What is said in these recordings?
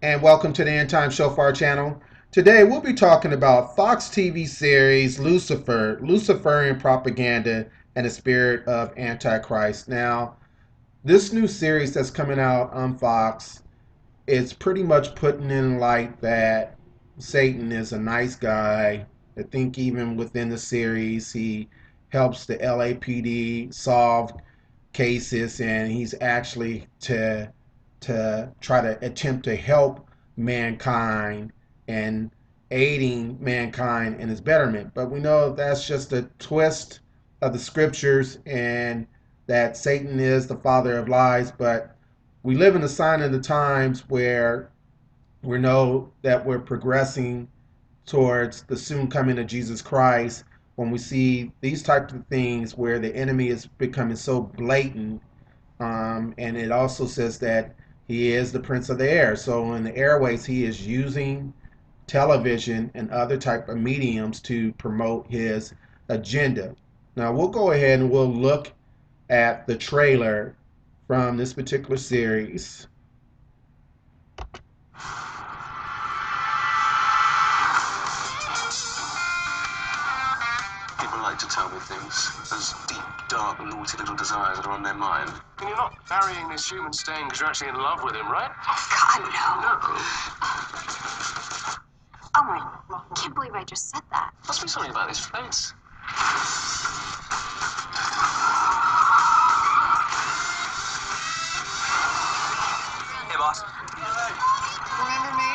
And welcome to the End Time Show for our channel. Today we'll be talking about Fox TV series Lucifer, Luciferian propaganda, and the spirit of Antichrist. Now, this new series that's coming out on Fox is pretty much putting in light that Satan is a nice guy. I think even within the series, he helps the LAPD solve cases, and he's actually to try to attempt to help mankind and aiding mankind in his betterment. But we know that's just a twist of the scriptures, and that Satan is the father of lies. But we live in a sign of the times where we know that we're progressing towards the soon coming of Jesus Christ, when we see these types of things where the enemy is becoming so blatant. And it also says that he is the prince of the air. So in the airways, he is using television and other type of mediums to promote his agenda. Now we'll go ahead and we'll look at the trailer from this particular series. People like to tell me things, those deep, dark, naughty little desires that are on their mind. And you're not marrying this human stain because you're actually in love with him, right? Oh, God, no. No. Oh, my, I can't believe I just said that. Must be something about his face. Hey, boss. Remember me?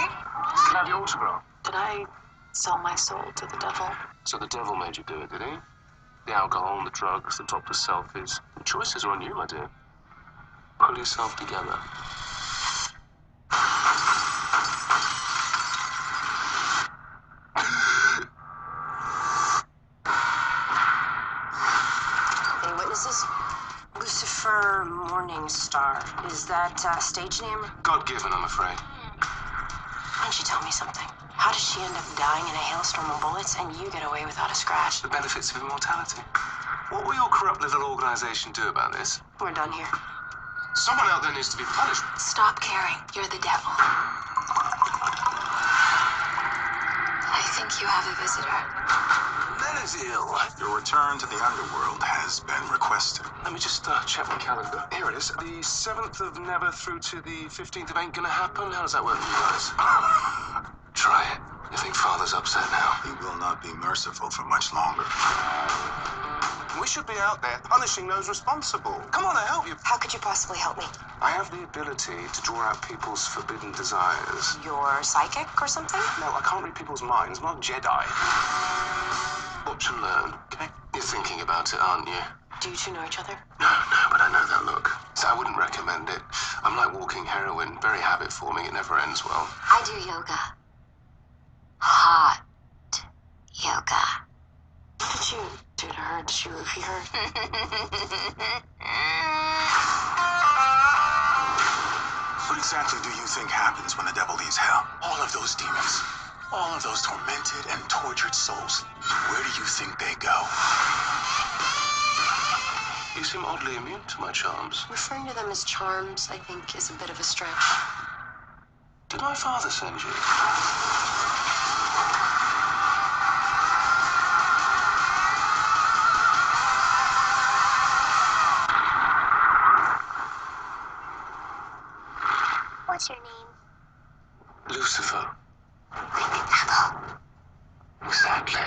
Can I have your autograph? Did I sell my soul to the devil? So the devil made you do it, did he? The alcohol and the drugs, the topless selfies. The choices are on you, my dear. Pull yourself together. Any witnesses? Lucifer Morning Star. Is that stage name? God-given, I'm afraid. Why don't you tell me something? How does she end up dying in a hailstorm of bullets and you get away without a scratch? The benefits of immortality. What will your corrupt little organization do about this? We're done here. Someone out there needs to be punished. Stop caring. You're the devil. I think you have a visitor. Menazil. Your return to the underworld has been requested. Let me just check my calendar. Here it is. The 7th of Never through to the 15th of Ain't Gonna Happen. How does that work for you guys? Try it. You think Father's upset now? He will not be merciful for much longer. We should be out there punishing those responsible. Come on, I'll help you. How could you possibly help me? I have the ability to draw out people's forbidden desires. You're psychic or something? No, I can't read people's minds. I'm not a Jedi. Watch and learn, okay? You're thinking about it, aren't you? Do you two know each other? No, but I know that look. So I wouldn't recommend it. I'm like walking heroin, very habit-forming, it never ends well. I do yoga. Hot yoga. What did you do to her? Did she roofie her? What exactly do you think happens when the devil leaves hell? All of those demons, all of those tormented and tortured souls, where do you think they go? You seem oddly immune to my charms. Referring to them as charms, I think, is a bit of a stretch. Did my father send you? What's your name? Lucifer. I'm the devil. Exactly.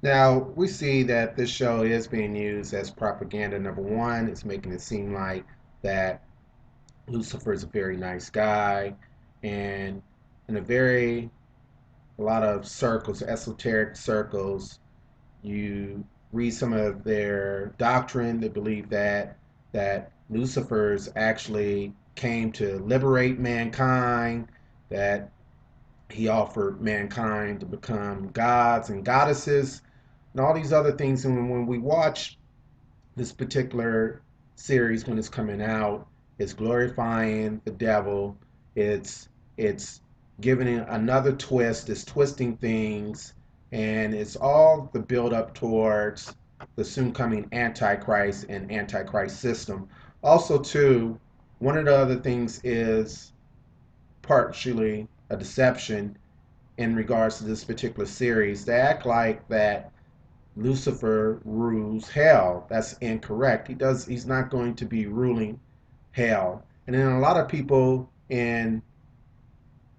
Now, we see that this show is being used as propaganda. Number one, it's making it seem like that Lucifer is a very nice guy, and in a lot of circles, esoteric circles, you read some of their doctrine. They believe that Lucifer's actually came to liberate mankind, that he offered mankind to become gods and goddesses, and all these other things. And when we watch this particular series when it's coming out, it's glorifying the devil. It's giving it another twist. It's twisting things, and it's all the build up towards the soon coming Antichrist and Antichrist system. Also, too, one of the other things is partially a deception in regards to this particular series. They act like that Lucifer rules hell. That's incorrect. He's not going to be ruling hell. And then a lot of people in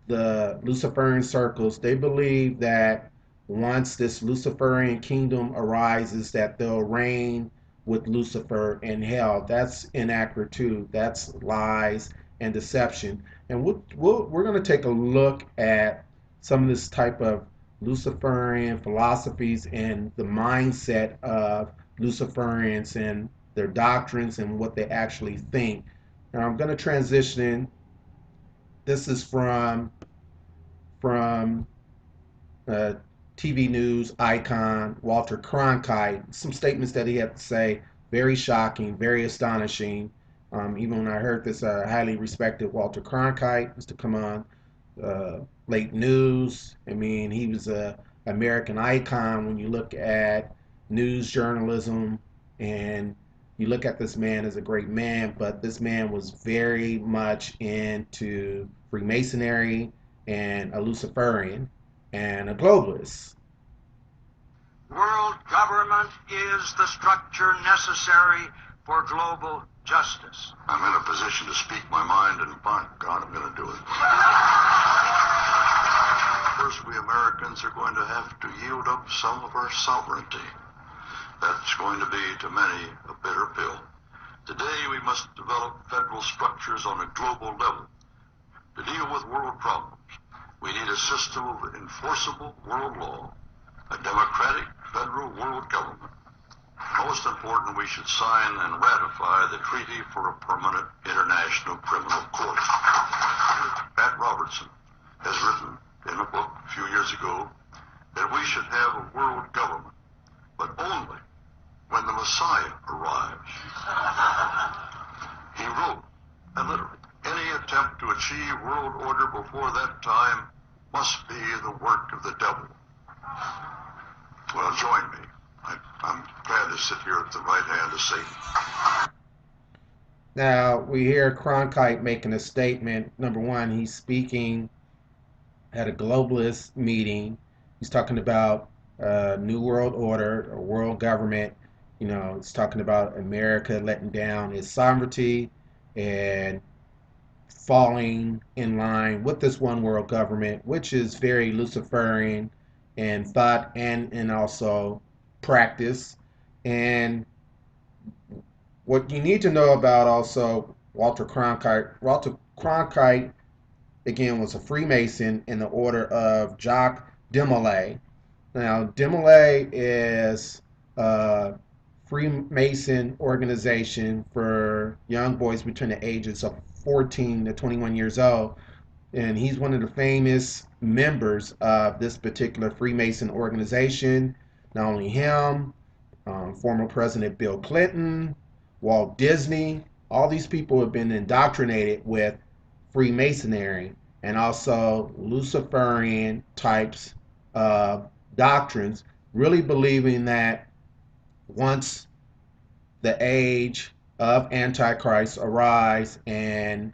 the Luciferian circles, they believe that once this Luciferian kingdom arises, that they'll reign with Lucifer in hell. That's inaccurate too. That's lies and deception. And we're going to take a look at some of this type of Luciferian philosophies and the mindset of Luciferians and their doctrines and what they actually think. Now I'm going to transition. This is from TV news icon Walter Cronkite. Some statements that he had to say, very shocking, very astonishing. Even when I heard this, highly respected Walter Cronkite used to come on late news. I mean, he was a American icon when you look at news journalism, and you look at this man as a great man, but this man was very much into Freemasonry and a Luciferian and a globalist. World government is the structure necessary for global justice. I'm in a position to speak my mind, and by God, I'm going to do it. First, we Americans are going to have to yield up some of our sovereignty. That's going to be, to many, a bitter pill. Today, we must develop federal structures on a global level to deal with world problems. We need a system of enforceable world law, a democratic federal world government. Most important, we should sign and ratify the Treaty for a Permanent International Criminal Court. Pat Robertson has written in a book a few years ago that we should have a world government, but only when the Messiah arrives. He wrote, and literally, any attempt to achieve world order before that time must be the work of the devil. Well, join me. I'm glad to sit here at the right hand of Satan. Now, we hear Cronkite making a statement. Number one, he's speaking at a globalist meeting. He's talking about New World Order, or world government. You know, he's talking about America letting down its sovereignty and falling in line with this one world government, which is very Luciferian in thought and also practice. And what you need to know about also Walter Cronkite again was a Freemason in the order of Jacques de Molay. Now de Molay is a Freemason organization for young boys between the ages of 14 to 21 years old, and he's one of the famous members of this particular Freemason organization. Not only him, former President Bill Clinton, Walt Disney, all these people have been indoctrinated with Freemasonry and also Luciferian types of doctrines, really believing that once the age of Antichrist arise and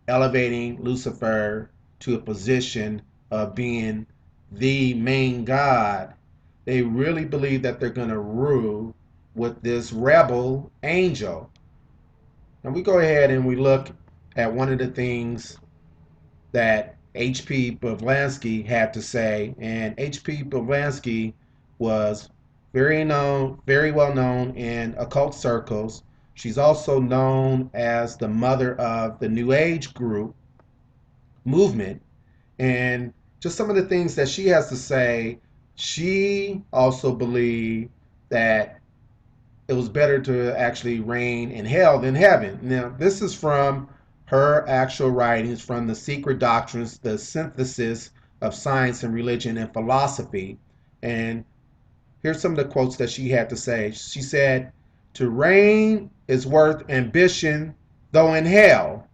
elevating Lucifer to a position of being the main god, they really believe that they're going to rule with this rebel angel. And we go ahead and we look at one of the things that H.P. Blavatsky had to say. And H.P. Blavatsky was very well known in occult circles. She's also known as the mother of the New Age movement. And just some of the things that she has to say, she also believed that it was better to actually reign in hell than heaven. Now, this is from her actual writings from The Secret Doctrines, the Synthesis of Science and Religion and Philosophy. And here's some of the quotes that she had to say. She said, "To reign is worth ambition, though in hell.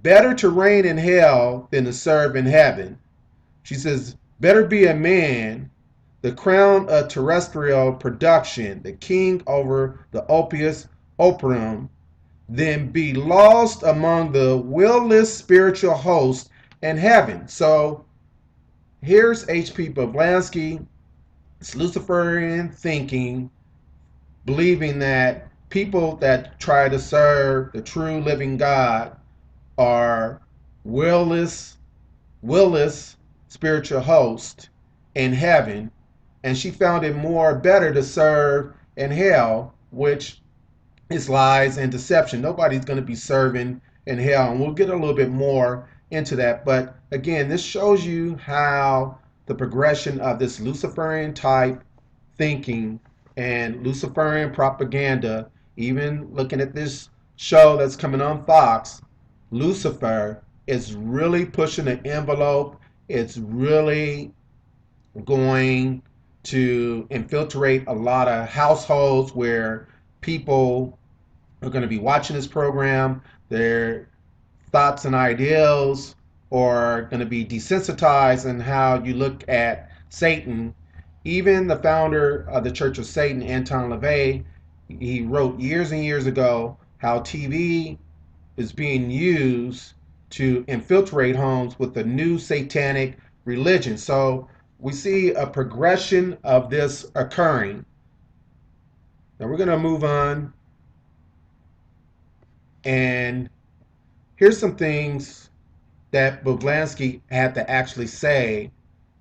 Better to reign in hell than to serve in heaven." She says, "Better be a man the crown of terrestrial production, the king over the opus operum, then be lost among the will-less spiritual host in heaven. So here's H.P. Blavatsky. It's Luciferian thinking, believing that people that try to serve the true living God are willless spiritual hosts in heaven, and she found it more better to serve in hell, which is lies and deception. Nobody's going to be serving in hell, and we'll get a little bit more into that. But again, this shows you how the progression of this Luciferian type thinking and Luciferian propaganda, even looking at this show that's coming on Fox, Lucifer is really pushing the envelope. It's really going to infiltrate a lot of households where people are going to be watching this program. Their thoughts and ideals are going to be desensitized in how you look at Satan. Even the founder of the Church of Satan, Anton LaVey, he wrote years and years ago how TV is being used to infiltrate homes with the new satanic religion. So we see a progression of this occurring. Now we're going to move on, and here's some things that Blavatsky had to actually say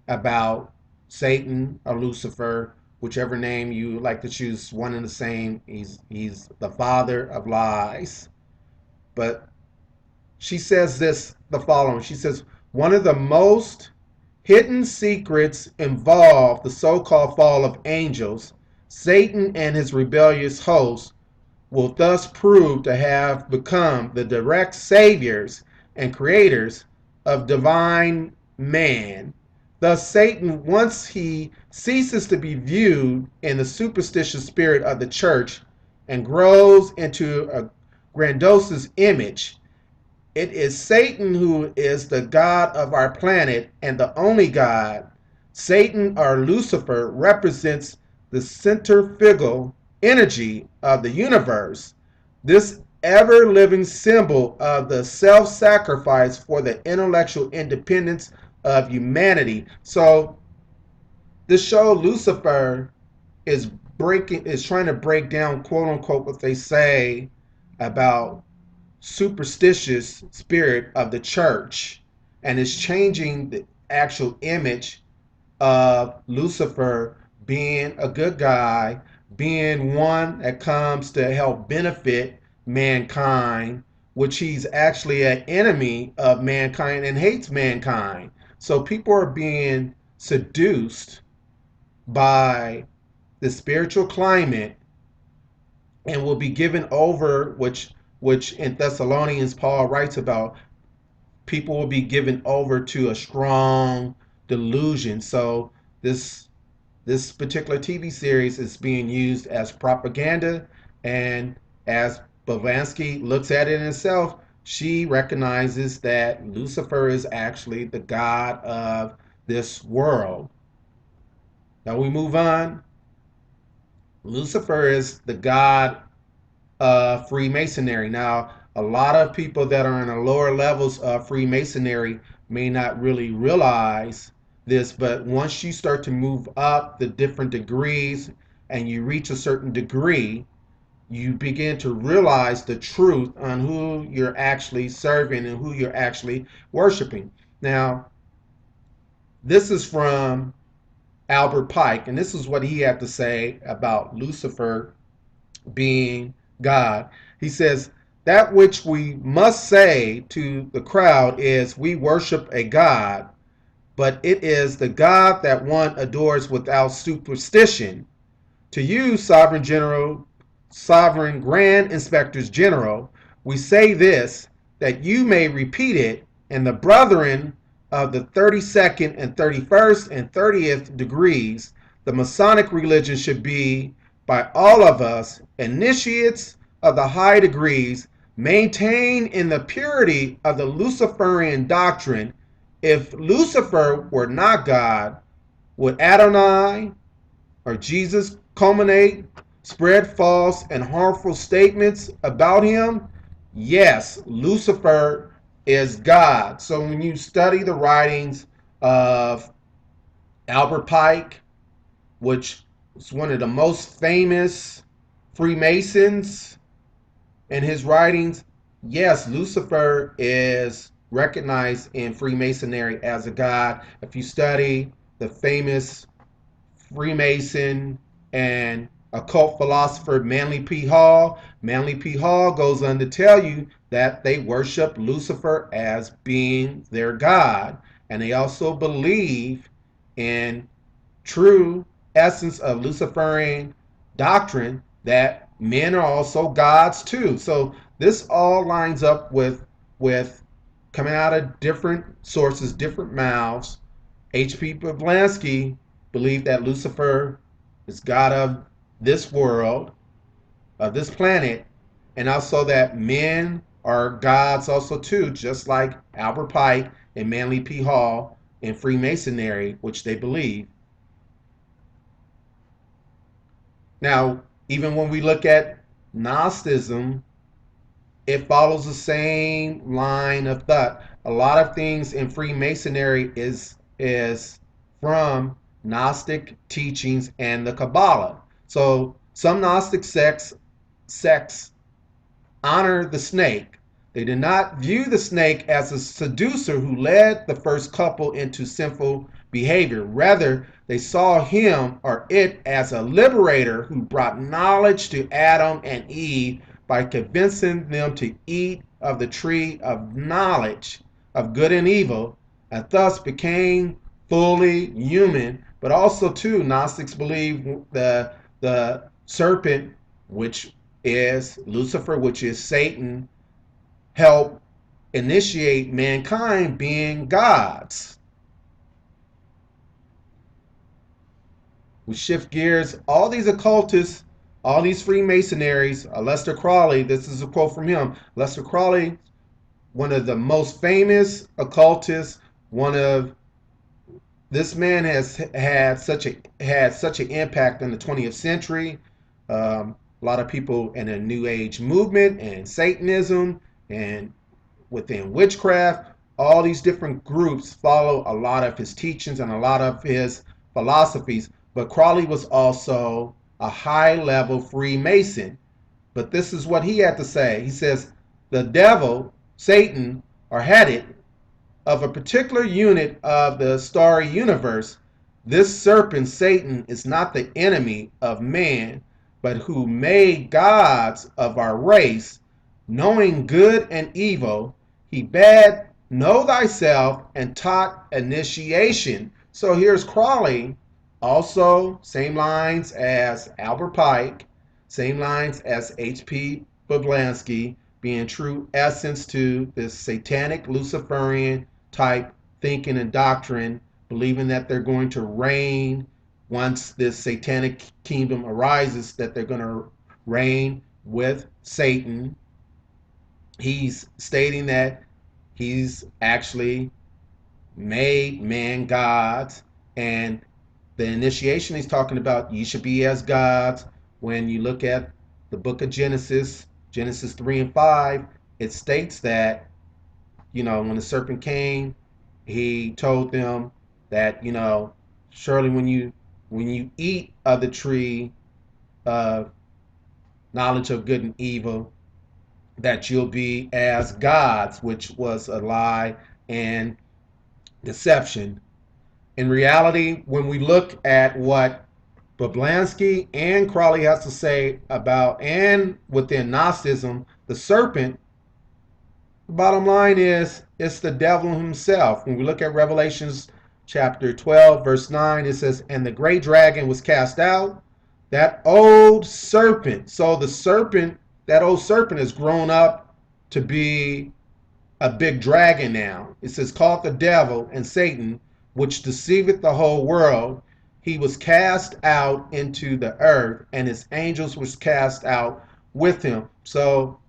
about Satan or Lucifer, whichever name you like to choose, one and the same. He's the father of lies. But she says the following. She says, one of the most hidden secrets involve the so-called fall of angels. Satan and his rebellious hosts will thus prove to have become the direct saviors and creators of divine man. Thus, Satan, once he ceases to be viewed in the superstitious spirit of the church and grows into a grandiose image, it is Satan who is the God of our planet and the only God. Satan, or Lucifer, represents the centrifugal energy of the universe, this ever-living symbol of the self-sacrifice for the intellectual independence of humanity. So this show, Lucifer, is trying to break down, quote unquote, what they say about superstitious spirit of the church, and is changing the actual image of Lucifer being a good guy, being one that comes to help benefit mankind, which he's actually an enemy of mankind and hates mankind. So people are being seduced by the spiritual climate and will be given over, which in Thessalonians Paul writes about, people will be given over to a strong delusion. So this particular TV series is being used as propaganda, and as Blavatsky looks at it itself, she recognizes that Lucifer is actually the god of this world. Now we move on. Lucifer is the god of Freemasonry. Now, a lot of people that are in the lower levels of Freemasonry may not really realize this, but once you start to move up the different degrees and you reach a certain degree, you begin to realize the truth on who you're actually serving and who you're actually worshiping. Now, this is from Albert Pike, and this is what he had to say about Lucifer being God. He says, that which we must say to the crowd is, we worship a God, but it is the God that one adores without superstition. To you, sovereign grand inspectors general, we say this, that you may repeat it, and the brethren of the 32nd and 31st and 30th degrees, the Masonic religion should be, by all of us, initiates of the high degrees, maintained in the purity of the Luciferian doctrine. If Lucifer were not God, would Adonai or Jesus culminate, spread false and harmful statements about him? Yes, Lucifer is God. So when you study the writings of Albert Pike, which is one of the most famous Freemasons, in his writings, yes, Lucifer is recognized in Freemasonry as a god. If you study the famous Freemason and occult philosopher Manly P. Hall, Manly P. Hall goes on to tell you that they worship Lucifer as being their god, and they also believe in true essence of Luciferian doctrine that men are also gods too. So this all lines up with coming out of different sources, different mouths. H.P. Blavatsky believed that Lucifer is God of this world, of this planet, and also that men are gods also too, just like Albert Pike and Manly P. Hall in Freemasonry, which they believe. Now, even when we look at Gnosticism, it follows the same line of thought. A lot of things in Freemasonry is from Gnostic teachings and the Kabbalah. So some Gnostic sects honor the snake. They did not view the snake as a seducer who led the first couple into sinful behavior. Rather, they saw him or it as a liberator who brought knowledge to Adam and Eve by convincing them to eat of the tree of knowledge of good and evil, and thus became fully human. But also, too, Gnostics believe the serpent, which is Lucifer, which is Satan, help initiate mankind being gods. We shift gears. All these occultists, all these Freemasonries, Lester Crowley, this is a quote from him. Lester Crowley, one of the most famous occultists, this man has had such an impact in the 20th century. A lot of people in the New Age movement and Satanism and within witchcraft, all these different groups follow a lot of his teachings and a lot of his philosophies. But Crowley was also a high-level Freemason. But this is what he had to say. He says, the devil, Satan, are headed of a particular unit of the starry universe. This serpent, Satan, is not the enemy of man, but who made gods of our race, knowing good and evil. He bade know thyself and taught initiation. So here's Crowley, also same lines as Albert Pike, same lines as H.P. Blavatsky, being true essence to this satanic Luciferian type thinking and doctrine, believing that they're going to reign once this satanic kingdom arises, that they're going to reign with Satan. He's stating that he's actually made man gods, and the initiation he's talking about, you should be as gods. When you look at the book of Genesis 3 and 5, it states that, when the serpent came, he told them that, surely when you eat of the tree of knowledge of good and evil, that you'll be as gods, which was a lie and deception. In reality, when we look at what Blavatsky and Crowley has to say about, and within Gnosticism, the serpent, the bottom line is it's the devil himself. When we look at Revelations chapter 12, verse 9, it says, and the great dragon was cast out, that old serpent. So the serpent, that old serpent has grown up to be a big dragon now. It says, called the devil and Satan, which deceiveth the whole world. He was cast out into the earth, and his angels was cast out with him. So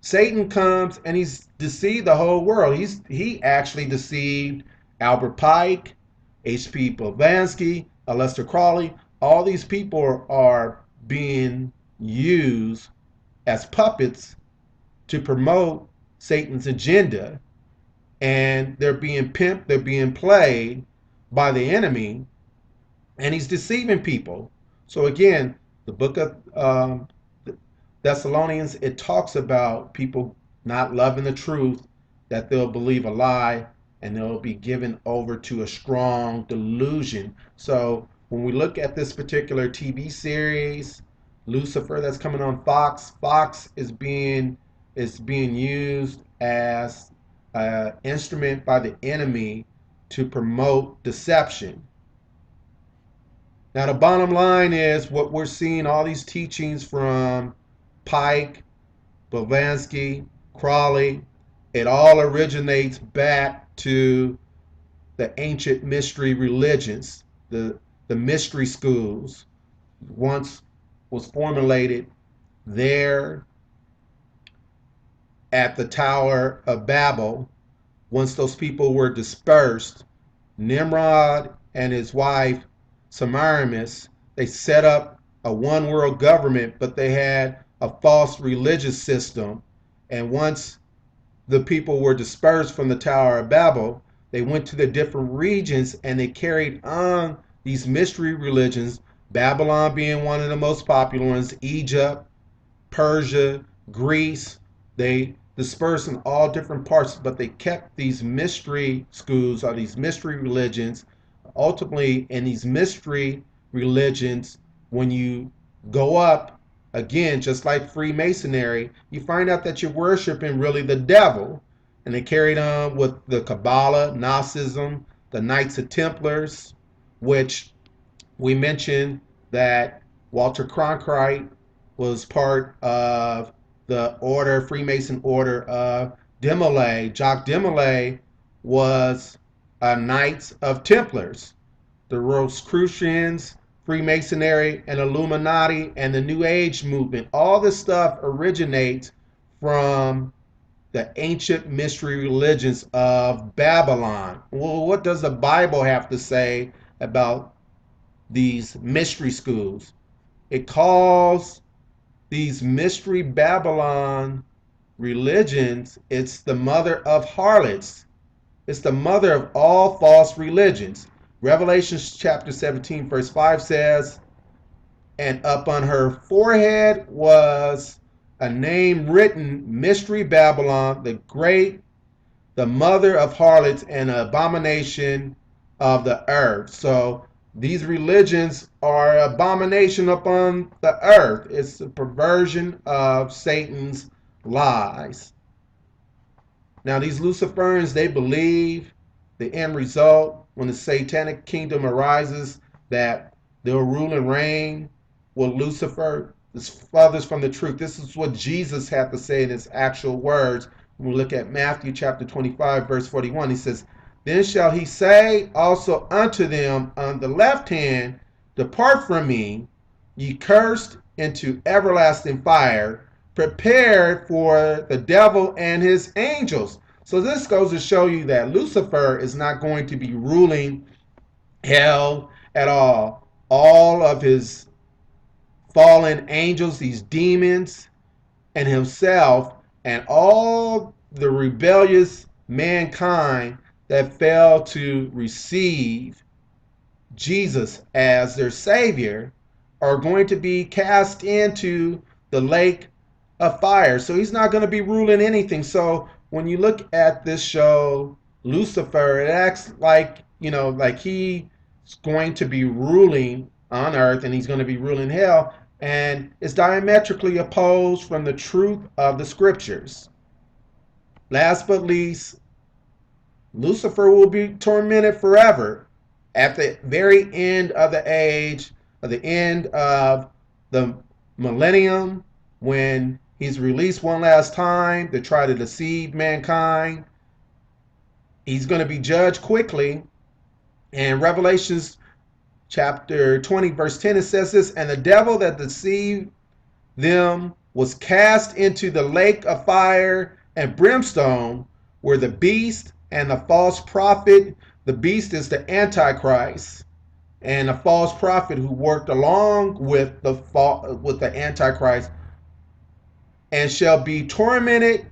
Satan comes and he's deceived the whole world. He actually deceived Albert Pike, H.P. Blavatsky, Aleister Crowley. All these people are being used as puppets to promote Satan's agenda, and they're being pimped, they're being played by the enemy, and he's deceiving people. So again, the book of Thessalonians, it talks about people not loving the truth, that they'll believe a lie, and they'll be given over to a strong delusion. So when we look at this particular TV series, Lucifer, that's coming on Fox, Fox is being used as an instrument by the enemy to promote deception. Now, the bottom line is what we're seeing, all these teachings from Pike, Blavatsky, Crowley, it all originates back to the ancient mystery religions, the mystery schools. Once was formulated there at the Tower of Babel. Once those people were dispersed, Nimrod and his wife Semiramis, they set up a one world government, but they had a false religious system. And once the people were dispersed from the Tower of Babel, they went to the different regions and they carried on these mystery religions, Babylon being one of the most popular ones, Egypt, Persia, Greece. They dispersed in all different parts, but they kept these mystery schools or these mystery religions. Ultimately, in these mystery religions, when you go up, again, just like Freemasonry, you find out that you're worshiping really the devil. And they carried on with the Kabbalah, Gnosticism, the Knights of Templars, which we mentioned that Walter Cronkite was part of the order, Freemason order of Demolay. Jacques Demolay was a Knights of Templars. The Rosicrucians, Freemasonry, and Illuminati, and the New Age movement. All this stuff originates from the ancient mystery religions of Babylon. Well, what does the Bible have to say about these mystery schools? It calls these mystery Babylon religions, it's the mother of harlots. It's the mother of all false religions. Revelation chapter 17 verse 5 says, and up on her forehead was a name written, Mystery Babylon, the great, the mother of harlots and abomination of the earth. So these religions are abomination upon the earth. It's a perversion of Satan's lies. Now these Luciferians, they believe the end result when the satanic kingdom arises, that they'll rule and reign with Lucifer. This furthers from the truth. This is what Jesus had to say in his actual words. When we look at Matthew chapter 25 verse 41, he says, then shall he say also unto them on the left hand, depart from me, ye cursed, into everlasting fire, prepared for the devil and his angels. So this goes to show you that Lucifer is not going to be ruling hell at all. All of his fallen angels, these demons, and himself, and all the rebellious mankind that failed to receive Jesus as their Savior are going to be cast into the lake of fire. So he's not going to be ruling anything. So when you look at this show, Lucifer, it acts like, like he's going to be ruling on earth and he's going to be ruling hell. And it's diametrically opposed from the truth of the scriptures. Last but least, Lucifer will be tormented forever at the very end of the age, at the end of the millennium, when he's released one last time to try to deceive mankind. He's going to be judged quickly. And Revelations chapter 20 verse 10, it says this, and the devil that deceived them was cast into the lake of fire and brimstone, where the beast and the false prophet, the beast is the Antichrist, and a false prophet who worked along with the Antichrist, and shall be tormented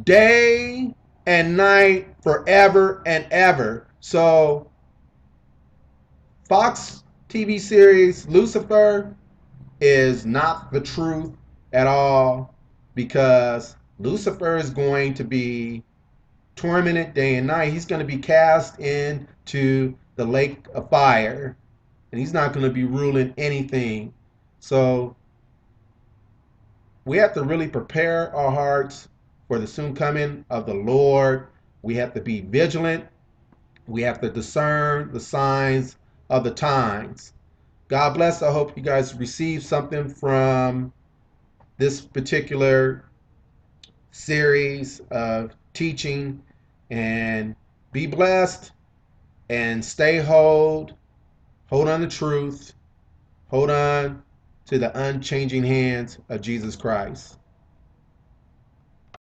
day and night forever and ever. So Fox TV series Lucifer is not the truth at all, because Lucifer is going to be tormented day and night. He's going to be cast into the lake of fire, and he's not going to be ruling anything. So we have to really prepare our hearts for the soon coming of the Lord. We have to be vigilant. We have to discern the signs of the times. God bless. I hope you guys receive something from this particular series of teaching, and be blessed and hold on to truth, hold on to the unchanging hands of Jesus Christ.